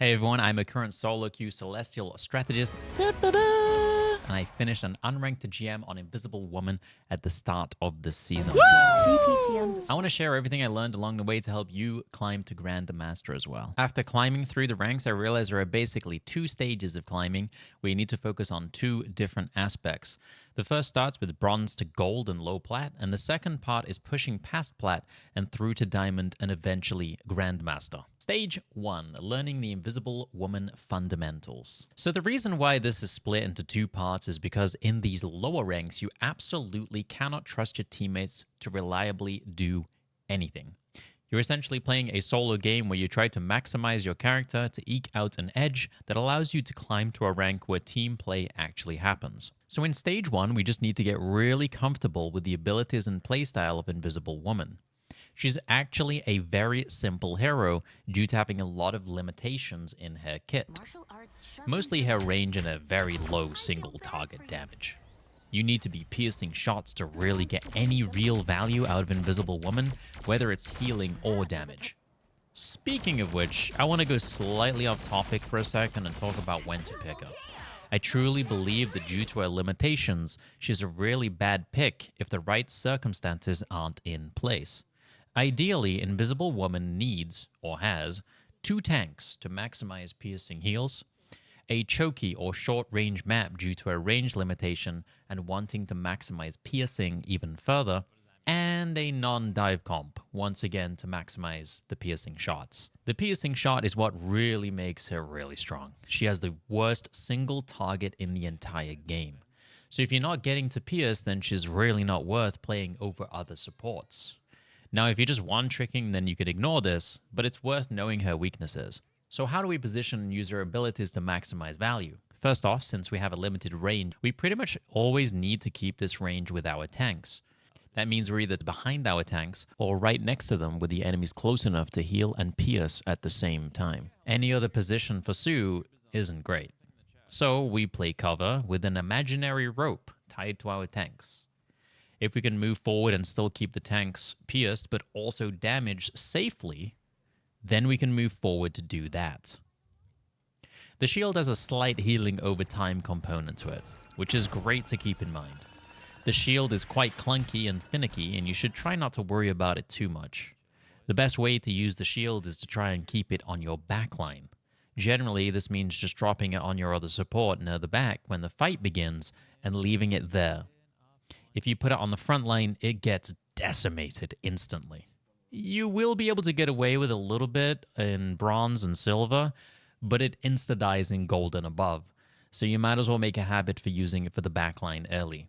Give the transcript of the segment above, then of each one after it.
Hey everyone, I'm a current solo queue celestial strategist, and I finished an unranked GM on Invisible Woman at the start of this season. I want to share everything I learned along the way to help you climb to grandmaster as well. After climbing through the ranks, I realized there are basically two stages of climbing where you need to focus on two different aspects. The first starts with bronze to gold and low plat, and the second part is pushing past plat and through to diamond and eventually grandmaster. Stage 1, learning the Invisible Woman fundamentals. So the reason why this is split into two parts is because in these lower ranks, you absolutely cannot trust your teammates to reliably do anything. You're essentially playing a solo game where you try to maximize your character to eke out an edge that allows you to climb to a rank where team play actually happens. So in stage 1, we just need to get really comfortable with the abilities and playstyle of Invisible Woman. She's actually a very simple hero due to having a lot of limitations in her kit. Mostly her range and a very low single target damage. You need to be piercing shots to really get any real value out of Invisible Woman, whether it's healing or damage. Speaking of which, I want to go slightly off topic for a second and talk about when to pick her. I truly believe that due to her limitations, she's a really bad pick if the right circumstances aren't in place. Ideally, Invisible Woman needs, or has, 2 tanks to maximize piercing heals, a chokey or short-range map due to a range limitation and wanting to maximize piercing even further, and a non-dive comp, once again to maximize the piercing shots. The piercing shot is what really makes her really strong. She has the worst single target in the entire game. So if you're not getting to pierce, then she's really not worth playing over other supports. Now, if you're just one-tricking, then you could ignore this, but it's worth knowing her weaknesses. So how do we position and use her abilities to maximize value? First off, since we have a limited range, we pretty much always need to keep this range with our tanks. That means we're either behind our tanks or right next to them with the enemies close enough to heal and pierce at the same time. Any other position for Sue isn't great. So we play cover with an imaginary rope tied to our tanks. If we can move forward and still keep the tanks pierced but also damaged safely, then we can move forward to do that. The shield has a slight healing over time component to it, which is great to keep in mind. The shield is quite clunky and finicky, and you should try not to worry about it too much. The best way to use the shield is to try and keep it on your backline. Generally, this means just dropping it on your other support near the back when the fight begins and leaving it there. If you put it on the front line, it gets decimated instantly. You will be able to get away with a little bit in bronze and silver, but it insta-dies in gold and above, so you might as well make a habit for using it for the backline early.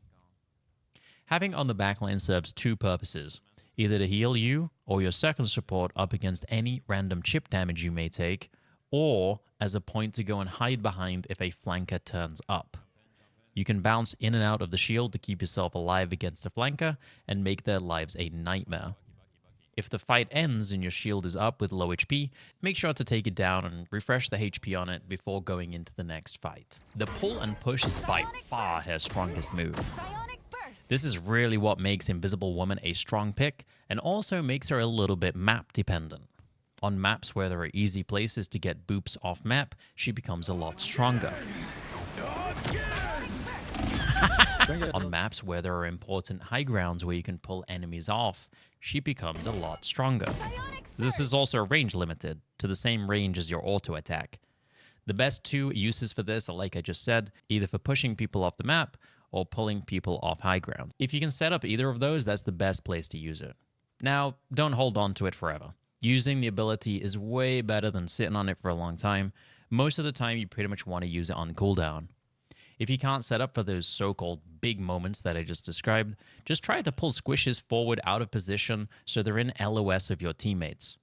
Having on the backline serves two purposes, either to heal you or your second support up against any random chip damage you may take, or as a point to go and hide behind if a flanker turns up. You can bounce in and out of the shield to keep yourself alive against a flanker and make their lives a nightmare. If the fight ends and your shield is up with low HP, make sure to take it down and refresh the HP on it before going into the next fight. The pull and push is by far her strongest move. This is really what makes Invisible Woman a strong pick and also makes her a little bit map dependent. On maps where there are easy places to get boops off map, she becomes a lot stronger. On maps where there are important high grounds where you can pull enemies off, she becomes a lot stronger. This is also range limited, to the same range as your auto attack. The best two uses for this are, like I just said, either for pushing people off the map or pulling people off high ground. If you can set up either of those, that's the best place to use it. Now, don't hold on to it forever. Using the ability is way better than sitting on it for a long time. Most of the time, you pretty much want to use it on cooldown. If you can't set up for those so-called big moments that I just described, just try to pull squishes forward out of position so they're in LOS of your teammates.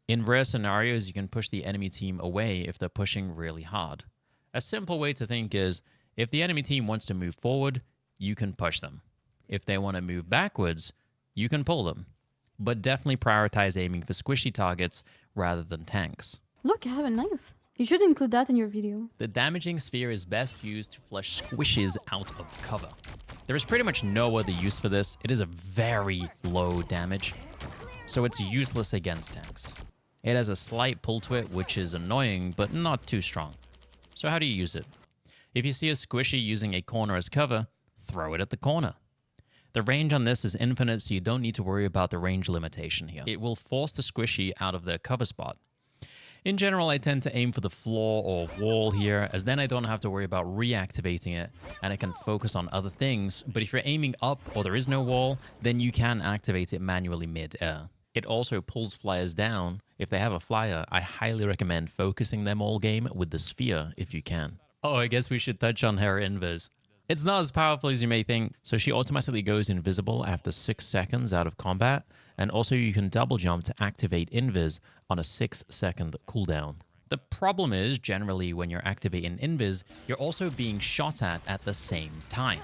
In rare scenarios, you can push the enemy team away if they're pushing really hard. A simple way to think is, if the enemy team wants to move forward, you can push them. If they want to move backwards, you can pull them. But definitely prioritize aiming for squishy targets rather than tanks. Look, I have a knife. You should include that in your video. The damaging sphere is best used to flush squishes out of cover. There is pretty much no other use for this. It is a very low damage, so it's useless against tanks. It has a slight pull to it, which is annoying, but not too strong. So how do you use it? If you see a squishy using a corner as cover, throw it at the corner. The range on this is infinite, so you don't need to worry about the range limitation here. It will force the squishy out of their cover spot. In general, I tend to aim for the floor or wall here, as then I don't have to worry about reactivating it, and I can focus on other things. But if you're aiming up or there is no wall, then you can activate it manually mid-air. It also pulls flyers down. If they have a flyer, I highly recommend focusing them all game with the sphere if you can. Oh, I guess we should touch on her invis. It's not as powerful as you may think, so she automatically goes invisible after 6 seconds out of combat, and also you can double jump to activate invis on a 6-second cooldown. The problem is, generally when you're activating invis, you're also being shot at the same time.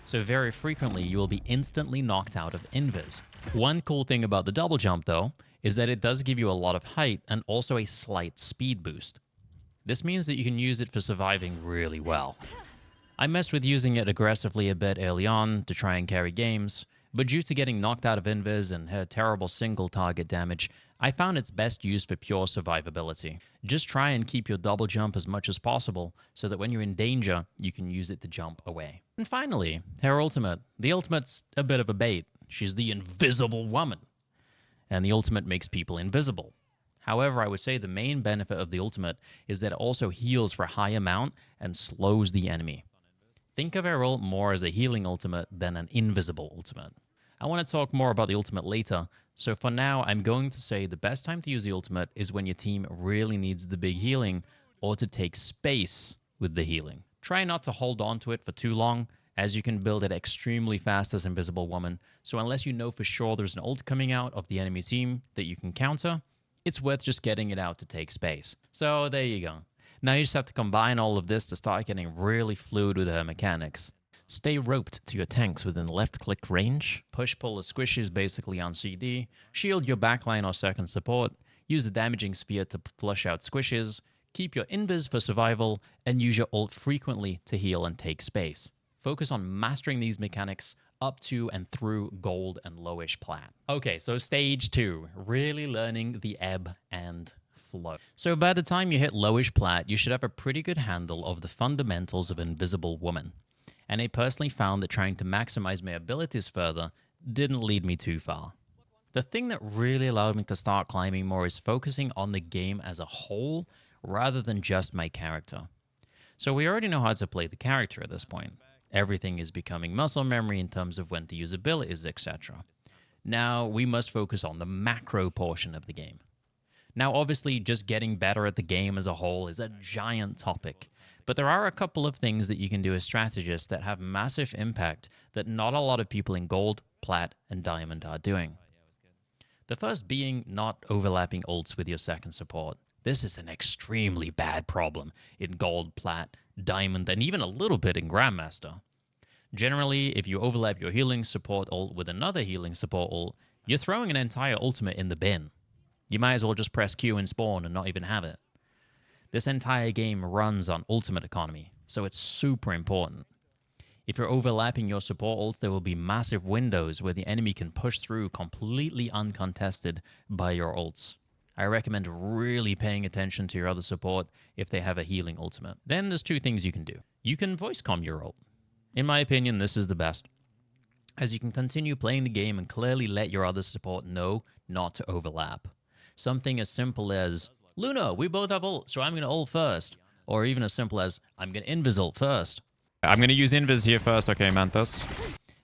So very frequently you will be instantly knocked out of invis. One cool thing about the double jump though, is that it does give you a lot of height and also a slight speed boost. This means that you can use it for surviving really well. I messed with using it aggressively a bit early on to try and carry games, but due to getting knocked out of invis and her terrible single target damage, I found it's best used for pure survivability. Just try and keep your double jump as much as possible so that when you're in danger, you can use it to jump away. And finally, her ultimate. The ultimate's a bit of a bait. She's the invisible woman. And the ultimate makes people invisible. However, I would say the main benefit of the ultimate is that it also heals for a high amount and slows the enemy. Think of her ult more as a healing ultimate than an invisible ultimate. I want to talk more about the ultimate later, so for now I'm going to say the best time to use the ultimate is when your team really needs the big healing or to take space with the healing. Try not to hold on to it for too long, as you can build it extremely fast as Invisible Woman, so unless you know for sure there's an ult coming out of the enemy team that you can counter, it's worth just getting it out to take space. So there you go. Now you just have to combine all of this to start getting really fluid with her mechanics. Stay roped to your tanks within left-click range, push-pull the squishes basically on CD, shield your backline or second support, use the damaging sphere to flush out squishes, keep your invis for survival, and use your ult frequently to heal and take space. Focus on mastering these mechanics up to and through gold and lowish plat. Okay, so stage 2, really learning the ebb and flow. So by the time you hit lowish plat, you should have a pretty good handle of the fundamentals of Invisible Woman. And I personally found that trying to maximize my abilities further didn't lead me too far. The thing that really allowed me to start climbing more is focusing on the game as a whole rather than just my character. So we already know how to play the character at this point. Everything is becoming muscle memory in terms of when to use abilities, etc. Now we must focus on the macro portion of the game. Now, obviously, just getting better at the game as a whole is a giant topic, but there are a couple of things that you can do as strategists that have massive impact that not a lot of people in gold, plat, and diamond are doing. The first being not overlapping ults with your second support. This is an extremely bad problem in gold, plat, diamond, and even a little bit in grandmaster. Generally, if you overlap your healing support ult with another healing support ult, you're throwing an entire ultimate in the bin. You might as well just press Q and spawn and not even have it. This entire game runs on ultimate economy, so it's super important. If you're overlapping your support ults, there will be massive windows where the enemy can push through completely uncontested by your ults. I recommend really paying attention to your other support if they have a healing ultimate. Then there's 2 things you can do. You can voice comm your ult. In my opinion, this is the best, as you can continue playing the game and clearly let your other support know not to overlap. Something as simple as, Luna, we both have ult, so I'm going to ult first. Or even as simple as, I'm going to invis ult first. I'm going to use invis here first, okay, Manthus.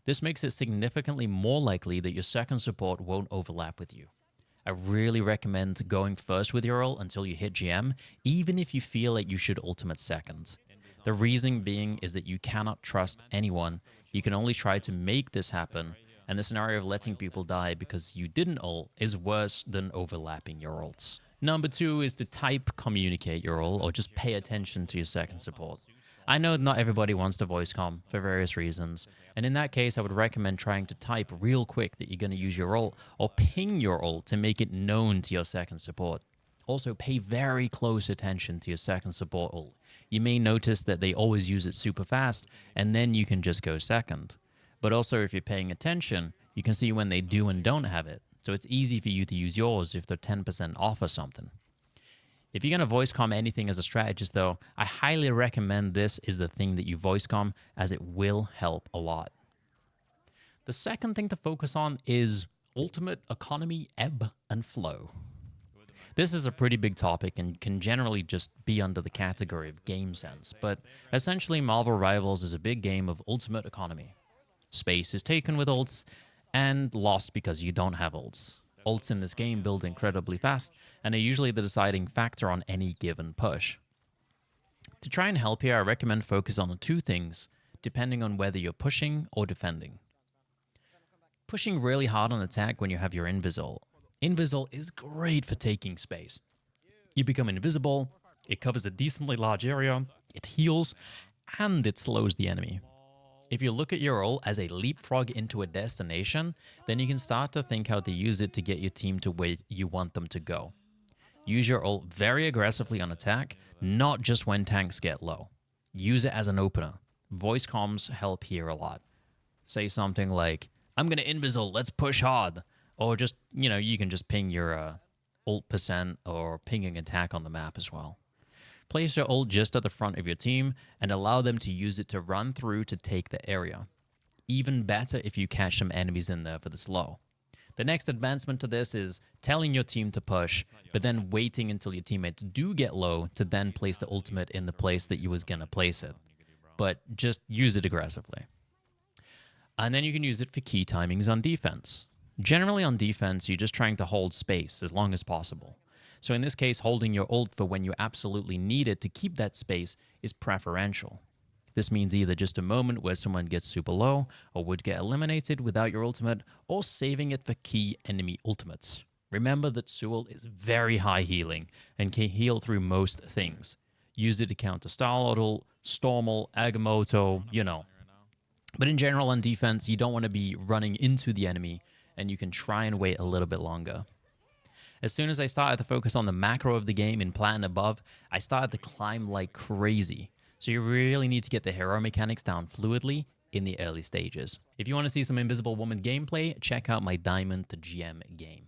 This makes it significantly more likely that your second support won't overlap with you. I really recommend going first with your ult until you hit GM, even if you feel like you should ultimate second. The reason being is that you cannot trust anyone. You can only try to make this happen, and the scenario of letting people die because you didn't ult is worse than overlapping your ults. Number 2 is to type communicate your ult or just pay attention to your second support. I know not everybody wants to voice comm for various reasons, and in that case I would recommend trying to type real quick that you're going to use your ult or ping your ult to make it known to your second support. Also, pay very close attention to your second support ult. You may notice that they always use it super fast, and then you can just go second. But also, if you're paying attention, you can see when they do and don't have it, So it's easy for you to use yours if they're 10% off or something. If you're going to voice comm anything as a strategist, though, I highly recommend this is the thing that you voice comm, as it will help a lot. The second thing to focus on is ultimate economy, ebb, and flow. This is a pretty big topic and can generally just be under the category of game sense, but essentially Marvel Rivals is a big game of ultimate economy. Space is taken with ults and lost because you don't have ults. Ults in this game build incredibly fast and are usually the deciding factor on any given push. To try and help here, I recommend focus on two things, depending on whether you're pushing or defending. Pushing really hard on attack when you have your Invisol. Invisol is great for taking space. You become invisible, it covers a decently large area, it heals, and it slows the enemy. If you look at your ult as a leapfrog into a destination, then you can start to think how to use it to get your team to where you want them to go. Use your ult very aggressively on attack, not just when tanks get low. Use it as an opener. Voice comms help here a lot. Say something like, I'm going to Invisol, let's push hard. Or just, you can just ping your ult percent or pinging attack on the map as well. Place your ult just at the front of your team and allow them to use it to run through to take the area. Even better if you catch some enemies in there for the slow. The next advancement to this is telling your team to push, but then waiting until your teammates do get low to then place the ultimate in the place that you was going to place it. But just use it aggressively. And then you can use it for key timings on defense. Generally on defense, you're just trying to hold space as long as possible. So in this case, holding your ult for when you absolutely need it to keep that space is preferential. This means either just a moment where someone gets super low or would get eliminated without your ultimate, or saving it for key enemy ultimates. Remember that Sewell is very high healing and can heal through most things. Use it to counter Star-Lord ult, Storm ult, Agamotto, But in general on defense, you don't want to be running into the enemy, and you can try and wait a little bit longer. As soon as I started to focus on the macro of the game in plat and above, I started to climb like crazy. So you really need to get the hero mechanics down fluidly in the early stages. If you want to see some Invisible Woman gameplay, check out my Diamond to GM game.